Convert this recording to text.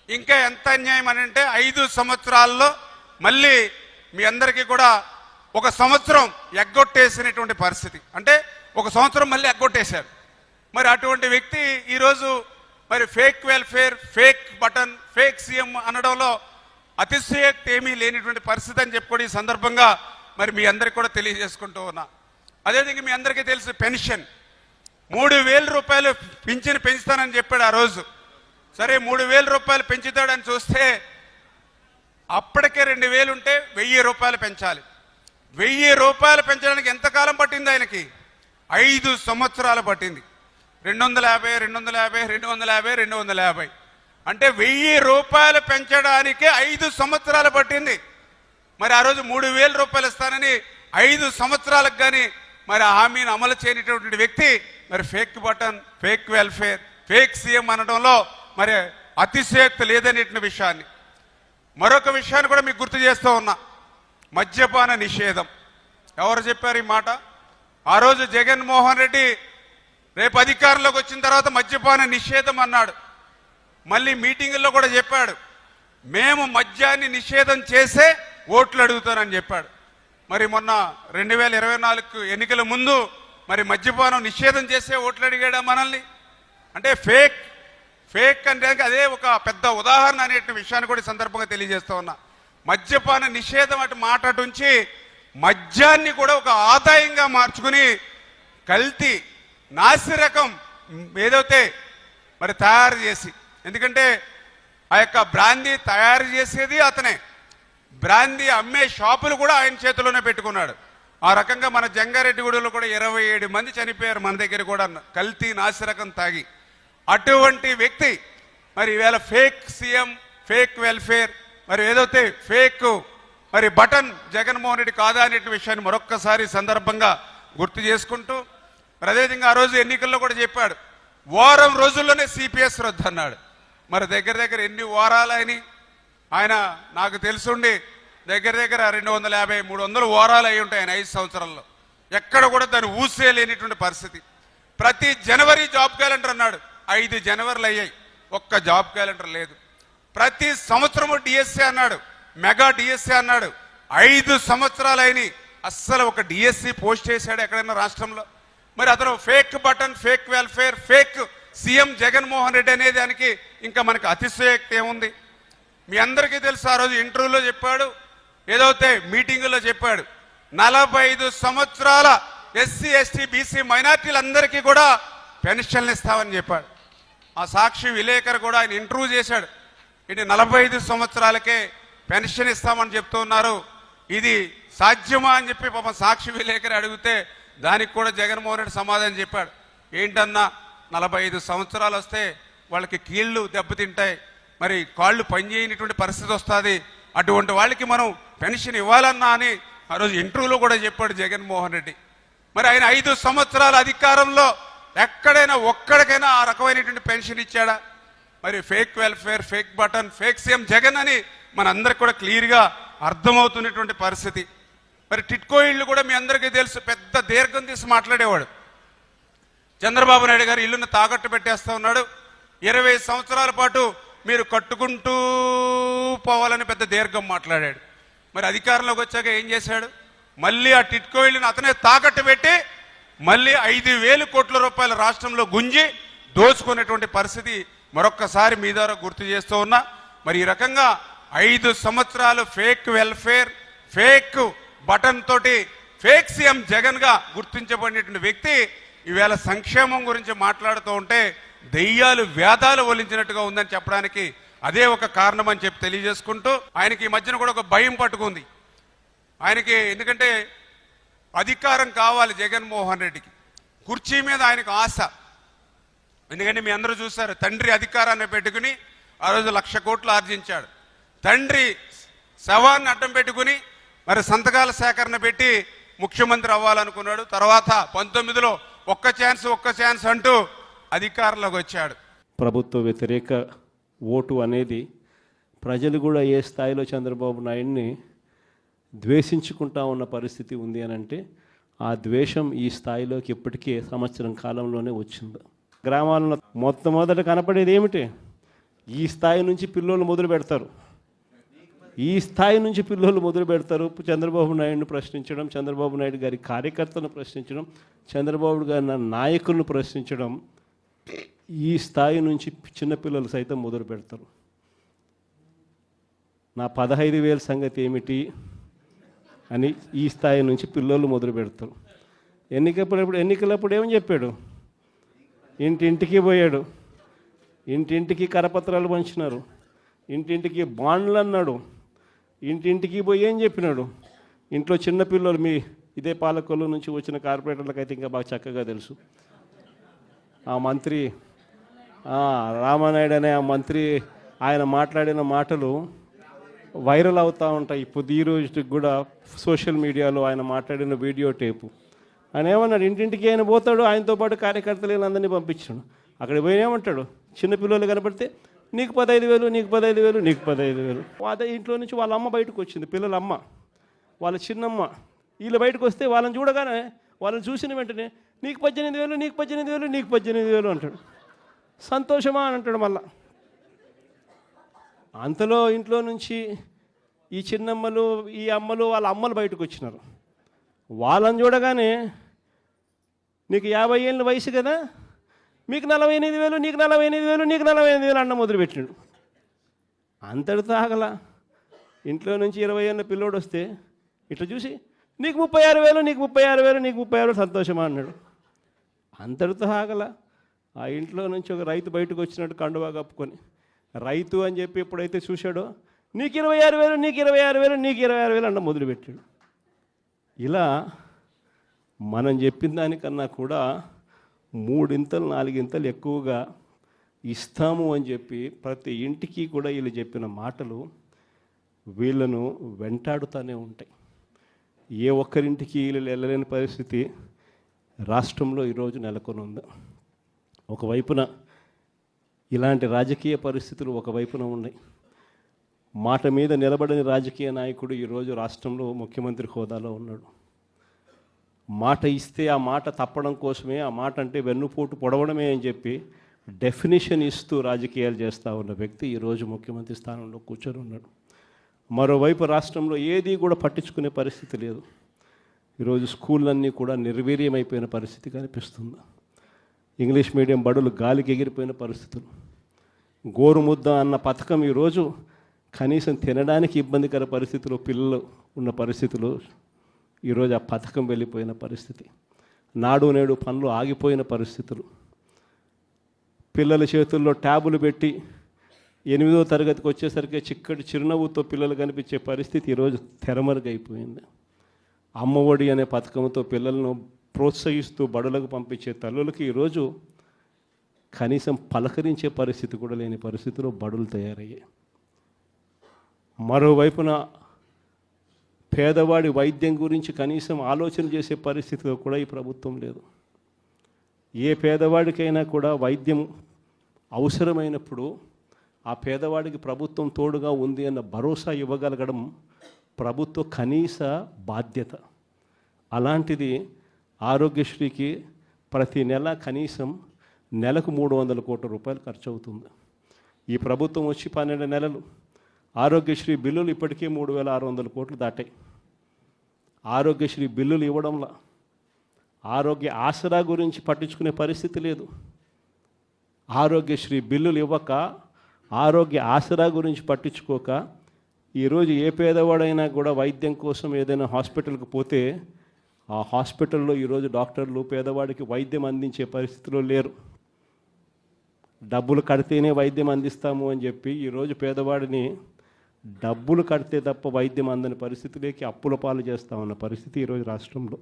ఇంకా ఎంత అన్యాయం అని అంటే 5 సంవత్సరాల్లో మళ్ళీ మీ అందరికీ కూడా ఒక సంవత్సరం ఎగ్గొట్టేసినటువంటి పరిస్థితి. అంటే ఒక సంవత్సరం మళ్ళీ ఎగ్గొట్టేశారు. మరి అటువంటి వ్యక్తి ఈరోజు మరి fake welfare, fake button, fake CM అనడంలో అతిశయోక్తి ఏమీ లేనిటువంటి పరిస్థితి అని చెప్పుకొని ఈ సందర్భంగా మరి మీ అందరికి కూడా తెలియజేసుకుంటూ ఉన్నా. అదేవిధంగా మీ అందరికీ తెలుసు పెన్షన్ 3,000 రూపాయలు పింఛను పెంచుతానని చెప్పాడు ఆ రోజు. సరే 3,000 రూపాయలు పెంచుతాడని చూస్తే అప్పటికే 2,000 ఉంటే 1,000 రూపాయలు పెంచాలి. 1,000 రూపాయలు పెంచడానికి ఎంతకాలం పట్టింది ఆయనకి? 5 సంవత్సరాలు పట్టింది. 250, 250, 250, 250 అంటే 1,000 రూపాయలు పెంచడానికే 5 సంవత్సరాలు పట్టింది. మరి ఆ రోజు 3,000 రూపాయలు ఇస్తానని 5 సంవత్సరాలకు కానీ మరి ఆ హామీని అమలు చేయనటువంటి వ్యక్తి మరి fake button, fake welfare, fake CM అనడంలో మరి అతిశయోక్తి లేదనేటువంటి విషయాన్ని, మరొక విషయాన్ని కూడా మీకు గుర్తు చేస్తూ ఉన్నా. మద్యపాన నిషేధం. ఎవరు చెప్పారు ఈ మాట? ఆ రోజు జగన్మోహన్ రెడ్డి రేపు అధికారంలోకి వచ్చిన తర్వాత మద్యపాన నిషేధం అన్నాడు. మళ్ళీ మీటింగుల్లో కూడా చెప్పాడు, మేము మద్యాన్ని నిషేధం చేసే ఓట్లు అడుగుతానని చెప్పాడు. మరి మొన్న 2024 ఎన్నికల ముందు మరి మద్యపానం నిషేధం చేసే ఓట్లు అడిగాడా మనల్ని? అంటే ఫేక్ అంటే అదే ఒక పెద్ద ఉదాహరణ అనే విషయాన్ని కూడా సందర్భంగా తెలియజేస్తూ ఉన్నా. మద్యపాన నిషేధం అటు మాట అటుంచి మద్యాన్ని కూడా ఒక ఆదాయంగా మార్చుకుని కల్తీ నాసిరకం ఏదైతే మరి తయారు చేసి, ఎందుకంటే ఆ యొక్క బ్రాందీ తయారు చేసేది అతనే, బ్రాందీ అమ్మే షాపులు కూడా ఆయన చేతిలోనే పెట్టుకున్నాడు. ఆ రకంగా మన జంగారెడ్డిగూడలో కూడా 27 మంది చనిపోయారు మన దగ్గర కూడా కల్తీ నాసిరకం తాగి. అటువంటి వ్యక్తి మరి ఈవేళ ఫేక్ సీఎం, ఫేక్ వెల్ఫేర్, మరి ఏదైతే ఫేక్ మరి బటన్ జగన్మోహన్ రెడ్డి కాదా అనే విషయాన్ని మరొక్కసారి సందర్భంగా గుర్తు చేసుకుంటూ, మరి అదేవిధంగా ఆ రోజు ఎన్నికల్లో కూడా చెప్పాడు, వారం రోజుల్లోనే సిపిఎస్ రద్దు అన్నాడు. మరి దగ్గర ఎన్ని వారాలని ఆయన నాకు తెలుసుండి దగ్గర 250, 300 వారాలు అయి ఉంటాయి ఆయన 5 సంవత్సరాల్లో. ఎక్కడ కూడా దాన్ని ఊసేయలేనిటువంటి పరిస్థితి. ప్రతి జనవరి జాబ్ క్యాలెండర్ అన్నాడు, 5 జనవరిలు అయ్యాయి, ఒక్క జాబ్ క్యాలెండర్ లేదు. ప్రతి సంవత్సరము డిఎస్సీ అన్నాడు, మెగా డిఎస్సీ అన్నాడు, 5 సంవత్సరాలు అయినాయి, అస్సలు ఒక డిఎస్సీ పోస్ట్ చేశాడు ఎక్కడైనా రాష్ట్రంలో? మరి అతను fake button, fake welfare, fake CM Jaganmohan Reddy అనే దానికి ఇంకా మనకు అతిశయోక్తి ఏముంది? మీ అందరికీ తెలుసు, ఆ రోజు ఇంటర్వ్యూలో చెప్పాడు, ఏదైతే మీటింగులో చెప్పాడు, 45 సంవత్సరాల ఎస్సీ, ఎస్టీ, బీసీ మైనార్టీలందరికీ కూడా పెన్షన్లు ఇస్తామని చెప్పాడు. ఆ సాక్షి విలేకరు కూడా ఆయన ఇంటర్వ్యూ చేశాడు, ఇది 45 సంవత్సరాలకే పెన్షన్ ఇస్తామని చెప్తూ ఉన్నారు, ఇది సాధ్యమా అని చెప్పి పాపం సాక్షి విలేకరు అడిగితే దానికి కూడా జగన్మోహన్ రెడ్డి సమాధానం చెప్పాడు. ఏంటన్నా 45 సంవత్సరాలు వస్తే వాళ్ళకి కీళ్ళు దెబ్బతింటాయి, మరి కాళ్ళు పనిచేయనటువంటి పరిస్థితి వస్తుంది, అటువంటి వాళ్ళకి మనం పెన్షన్ ఇవ్వాలన్నా అని ఆ రోజు ఇంటర్వ్యూలో కూడా చెప్పాడు జగన్మోహన్ రెడ్డి. మరి ఆయన 5 సంవత్సరాల అధికారంలో ఎక్కడైనా ఒక్కడికైనా ఆ రకమైనటువంటి పెన్షన్ ఇచ్చాడా? మరి fake welfare, fake button, fake CM Jagan అని మనందరికి కూడా క్లియర్గా అర్థమవుతున్నటువంటి పరిస్థితి. మరి టిట్కో ఇళ్ళు కూడా మీ అందరికీ తెలుసు, పెద్ద దీర్ఘం తీసి మాట్లాడేవాడు. చంద్రబాబు నాయుడు గారు ఇల్లును తాకట్టు పెట్టేస్తా ఉన్నాడు, 20 సంవత్సరాల పాటు మీరు కట్టుకుంటూ పోవాలని పెద్ద దీర్ఘం మాట్లాడాడు. మరి అధికారంలోకి వచ్చాక ఏం చేశాడు? మళ్ళీ ఆ టిట్కో ఇళ్ళని అతనే తాకట్టు పెట్టి మళ్ళీ 5,000 కోట్ల రూపాయల రాష్ట్రంలో గుంజి దోచుకునేటువంటి పరిస్థితి మరొక్కసారి మీ ద్వారా గుర్తు చేస్తూ ఉన్నా. మరి ఈ రకంగా 5 సంవత్సరాలు ఫేక్ వెల్ఫేర్, ఫేక్ బటన్ తోటి ఫేక్ సీఎం జగన్ గా గుర్తించబడినటువంటి వ్యక్తి ఈవేళ సంక్షేమం గురించి మాట్లాడుతూ ఉంటే దెయ్యాలు వేదాలు ఒలించినట్టుగా ఉందని చెప్పడానికి అదే ఒక కారణం అని చెప్పి తెలియజేసుకుంటూ, ఆయనకి ఈ మధ్యన కూడా ఒక భయం పట్టుకుంది ఆయనకి. ఎందుకంటే అధికారం కావాలి జగన్మోహన్ రెడ్డికి, కుర్చీ మీద ఆయనకు ఆశ. ఎందుకంటే మీ అందరూ చూశారు, తండ్రి అధికారాన్ని పెట్టుకుని ఆ రోజు 1,00,000 కోట్లు ఆర్జించాడు. తండ్రి శవాన్ని అడ్డం పెట్టుకుని మరి సంతకాల సేకరణ పెట్టి ముఖ్యమంత్రి అవ్వాలనుకున్నాడు. తర్వాత 19లో ఒక్క ఛాన్స్ అంటూ అధికారంలోకి వచ్చాడు. ప్రభుత్వ వ్యతిరేక ఓటు అనేది ప్రజలు కూడా ఏ స్థాయిలో చంద్రబాబు నాయుడిని ద్వేషించుకుంటా ఉన్న పరిస్థితి ఉంది అని అంటే, ఆ ద్వేషం ఈ స్థాయిలోకి ఇప్పటికే సంవత్సరం కాలంలోనే వచ్చింది. గ్రామాల్లో మొట్టమొదట కనపడేది ఏమిటి? ఈ స్థాయి నుంచి పిల్లలు మొదలు పెడతారు. ఈ స్థాయి నుంచి పిల్లలు మొదలు పెడతారు. చంద్రబాబు నాయుడుని ప్రశ్నించడం, చంద్రబాబు నాయుడు గారి కార్యకర్తలను ప్రశ్నించడం, చంద్రబాబు గారి నాయకులను ప్రశ్నించడం, ఈ స్థాయి నుంచి చిన్నపిల్లలు సైతం మొదలు పెడతారు. నా 15,000 సంగతి ఏమిటి అని ఈ స్థాయి నుంచి పిల్లలు మొదలు పెడతారు. ఎన్నికలప్పుడు ఏమని చెప్పాడు? ఇంటింటికి పోయాడు, ఇంటింటికి కరపత్రాలు పంచినారు, ఇంటింటికి బాండ్లు అన్నాడు, ఇంటింటికి పోయి ఏం చెప్పినాడు? ఇంట్లో చిన్నపిల్లలు, మీ ఇదే పాలకొల్లు నుంచి వచ్చిన కార్పొరేటర్లకు అయితే ఇంకా బాగా చక్కగా తెలుసు. ఆ మంత్రి రామానాయుడు అనే ఆ మంత్రి, ఆయన మాట్లాడిన మాటలు వైరల్ అవుతూ ఉంటాయి. ఇప్పుడు ఈ రోజుకి కూడా సోషల్ మీడియాలో ఆయన మాట్లాడిన వీడియో టేపు. ఆయన ఏమన్నాడు? ఇంటింటికి ఆయన పోతాడు, ఆయనతో పాటు కార్యకర్తలు అందరినీ పంపించాడు. అక్కడ పోయి ఏమంటాడు? చిన్నపిల్లలు కనపడితే నీకు 15,000, నీకు 15,000, నీకు 15,000. అదే ఇంట్లో నుంచి వాళ్ళ అమ్మ బయటకు వచ్చింది, పిల్లల అమ్మ, వాళ్ళ చిన్నమ్మ. వీళ్ళు బయటకు వస్తే వాళ్ళని చూడగానే, వాళ్ళని చూసిన వెంటనే నీకు 18,000, నీకు 18,000, నీకు 18,000 అంటాడు. సంతోషమా అని అంటాడు. మళ్ళా అంతలో ఇంట్లో నుంచి ఈ చిన్నమ్మలు, ఈ అమ్మలు, వాళ్ళ అమ్మలు బయటకు వచ్చినారు. వాళ్ళని చూడగానే నీకు 50 ఏళ్ళ వయసు కదా, మీకు 48,000, నీకు 48,000, నీకు 48,000 అన్న మొదలుపెట్టినాడు. అంతటితో ఆగల. ఇంట్లో నుంచి 20 ఏళ్ళ పిల్లోడు వస్తే ఇట్లా చూసి నీకు 36,000, నీకు 36,000, నీకు 36,000 సంతోషమా అన్నాడు. అంతటితో ఆగల. ఆ ఇంట్లో నుంచి ఒక రైతు బయటకు వచ్చినట్టు కండువా కప్పుకొని, రైతు అని చెప్పి ఎప్పుడైతే చూశాడో నీకు 26,000, నీకు 26,000, నీకు 26,000 అన్న మొదలుపెట్టాడు. ఇలా మనం చెప్పిన దానికన్నా కూడా 3 4 ఎక్కువగా ఇస్తాము అని చెప్పి ప్రతి ఇంటికి కూడా వీళ్ళు చెప్పిన మాటలు వీళ్ళను వెంటాడుతూనే ఉంటాయి. ఏ ఒక్కరింటికి వీళ్ళు వెళ్ళలేని పరిస్థితి రాష్ట్రంలో ఈరోజు నెలకొని ఉంది. ఒకవైపున ఇలాంటి రాజకీయ పరిస్థితులు ఒకవైపున ఉన్నాయి. మాట మీద నిలబడని రాజకీయ నాయకుడు ఈరోజు రాష్ట్రంలో ముఖ్యమంత్రి హోదాలో ఉన్నాడు. మాట ఇస్తే ఆ మాట తప్పడం కోసమే, ఆ మాట అంటే వెన్నుపోటు పొడవడమే అని చెప్పి డెఫినేషన్ ఇస్తూ రాజకీయాలు చేస్తూ ఉన్న వ్యక్తి ఈరోజు ముఖ్యమంత్రి స్థానంలో కూర్చొని ఉన్నాడు. మరోవైపు రాష్ట్రంలో ఏది కూడా పట్టించుకునే పరిస్థితి లేదు. ఈరోజు స్కూళ్ళన్నీ కూడా నిర్వీర్యమైపోయిన పరిస్థితి కనిపిస్తుంది. ఇంగ్లీష్ మీడియం బడులు గాలికి ఎగిరిపోయిన పరిస్థితులు. గోరుముద్ద అన్న పథకం ఈరోజు కనీసం తినడానికి ఇబ్బందికర పరిస్థితులు పిల్లలు ఉన్న పరిస్థితులు. ఈరోజు ఆ పథకం వెళ్ళిపోయిన పరిస్థితి. నాడు నేడు పనులు ఆగిపోయిన పరిస్థితులు. పిల్లల చేతుల్లో ట్యాబులు పెట్టి 8వ తరగతికి వచ్చేసరికి చిక్కటి చిరునవ్వుతో పిల్లలు కనిపించే పరిస్థితి ఈరోజు తెరమరుగైపోయింది. అమ్మఒడి అనే పథకంతో పిల్లలను ప్రోత్సహిస్తూ బడులకు పంపించే తల్లులకి ఈరోజు కనీసం పలకరించే పరిస్థితి కూడా లేని పరిస్థితిలో బడులు తయారయ్యాయి. మరోవైపున పేదవాడి వైద్యం గురించి కనీసం ఆలోచన చేసే పరిస్థితిలో కూడా ఈ ప్రభుత్వం లేదు. ఏ పేదవాడికైనా కూడా వైద్యం అవసరమైనప్పుడు ఆ పేదవాడికి ప్రభుత్వం తోడుగా ఉంది అన్న భరోసా ఇవ్వగలగడం ప్రభుత్వ కనీస బాధ్యత. అలాంటిది ఆరోగ్యశ్రీకి ప్రతి నెల కనీసం నెలకు 300 కోట్ల రూపాయలు ఖర్చు అవుతుంది. ఈ ప్రభుత్వం వచ్చి 12 నెలలు. ఆరోగ్యశ్రీ బిల్లులు ఇప్పటికే 3,600 కోట్లు దాటాయి. ఆరోగ్యశ్రీ బిల్లులు ఇవ్వడంలో ఆరోగ్య ఆసరా గురించి పట్టించుకునే పరిస్థితి లేదు. ఆరోగ్యశ్రీ బిల్లులు ఇవ్వక, ఆరోగ్య ఆసరా గురించి పట్టించుకోక ఈరోజు ఏ పేదవాడైనా కూడా వైద్యం కోసం ఏదైనా హాస్పిటల్కి పోతే ఆ హాస్పిటల్లో ఈరోజు డాక్టర్లు పేదవాడికి వైద్యం అందించే పరిస్థితిలో లేరు. డబ్బులు కడితేనే వైద్యం అందిస్తాము అని చెప్పి ఈరోజు పేదవాడిని డబ్బులు కడితే తప్ప వైద్యం అందని పరిస్థితిలోకి అప్పుల పాలు చేస్తా ఉన్న పరిస్థితి ఈరోజు రాష్ట్రంలో.